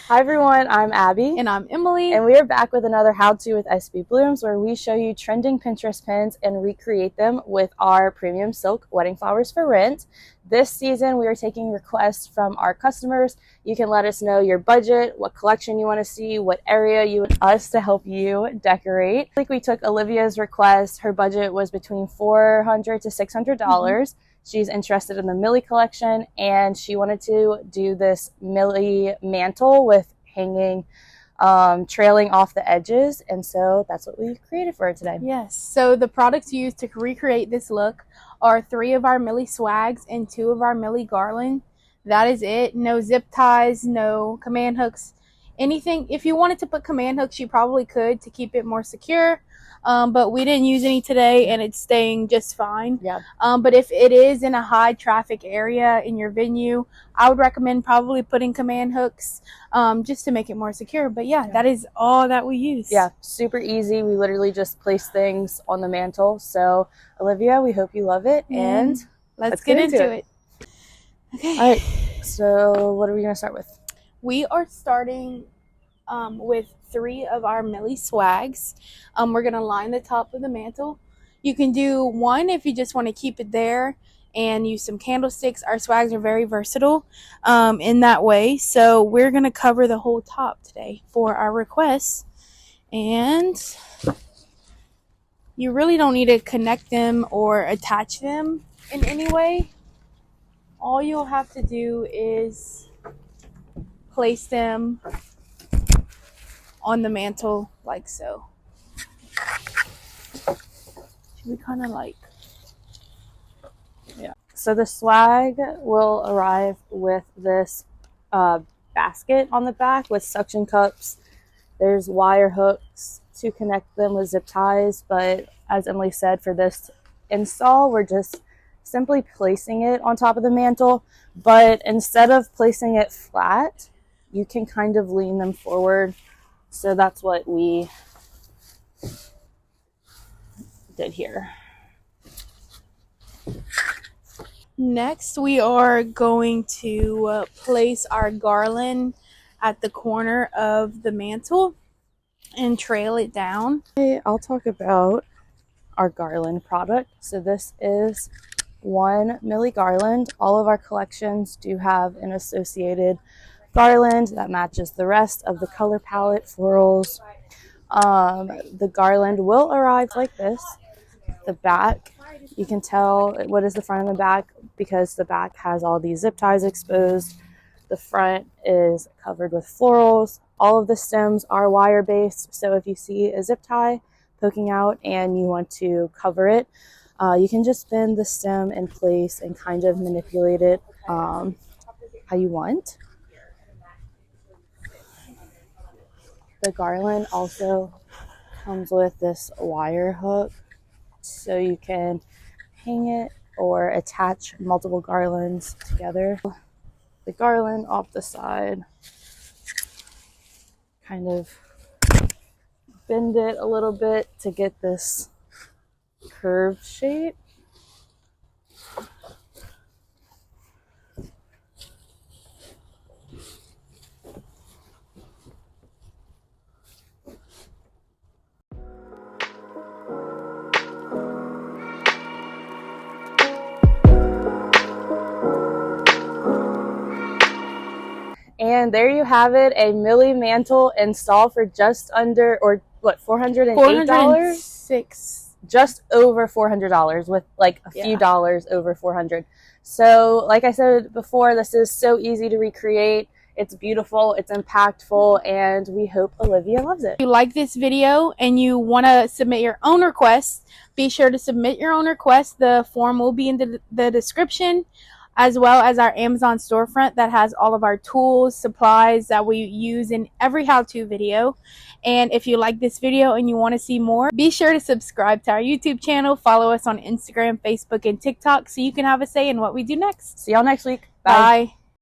Hi everyone, I'm Abby. And I'm Emily. And we are back with another how-to with SBBlooms, where we show you trending Pinterest pins and recreate them with our premium silk wedding flowers for rent. This season we are taking requests from our customers. You can let us know your budget, what collection you want to see, what area you want us to help you decorate. Like we took Olivia's request. Her budget was between $400 to $600. She's interested in the Millie Collection, and she wanted to do this Millie mantle with hanging, trailing off the edges, and so that's what we created for her today. Yes, so the products used to recreate this look are 3 of our Millie Swags and 2 of our Millie Garland. That is it. No zip ties, no command hooks, anything. If you wanted to put command hooks, you probably could to keep it more secure. But we didn't use any today, and it's staying just fine. Yeah. But if it is in a high traffic area in your venue, I would recommend probably putting command hooks just to make it more secure. But yeah, that is all that we use. Yeah, super easy. We literally just place things on the mantle. So Olivia, we hope you love it, and let's get into it. Okay. All right. So what are we going to start with? We are starting with 3 of our Millie Swags. We're going to line the top of the mantle. You can do 1 if you just want to keep it there and use some candlesticks. Our swags are very versatile in that way. So we're going to cover the whole top today for our requests. And you really don't need to connect them or attach them in any way. All you'll have to do is place them on the mantle like so. Should we kind of like, yeah. So the swag will arrive with this basket on the back with suction cups. There's wire hooks to connect them with zip ties, but as Emily said, for this install, we're just simply placing it on top of the mantle. But instead of placing it flat, you can kind of lean them forward. So that's what we did here. Next, we are going to place our garland at the corner of the mantle and trail it down. Okay, I'll talk about our garland product. So this is 1 Millie Garland. All of our collections do have an associated garland that matches the rest of the color palette florals. The garland will arrive like this. The back, you can tell what is the front and the back because the back has all these zip ties exposed. The front is covered with florals. All of the stems are wire based, so if you see a zip tie poking out and you want to cover it, you can just bend the stem in place and kind of manipulate it how you want. The garland also comes with this wire hook, so you can hang it or attach multiple garlands together. The garland off the side, kind of bend it a little bit to get this curved shape. And there you have it, a Millie mantle install for just under, or what, $408? $406. Just over $400, with like a few dollars over $400. So like I said before, this is so easy to recreate. It's beautiful, it's impactful, and we hope Olivia loves it. If you like this video and you want to submit your own requests, be sure to submit your own request. The form will be in the description, as well as our Amazon storefront that has all of our tools, supplies that we use in every how-to video. And if you like this video and you want to see more, be sure to subscribe to our YouTube channel, follow us on Instagram, Facebook, and TikTok so you can have a say in what we do next. See y'all next week. Bye.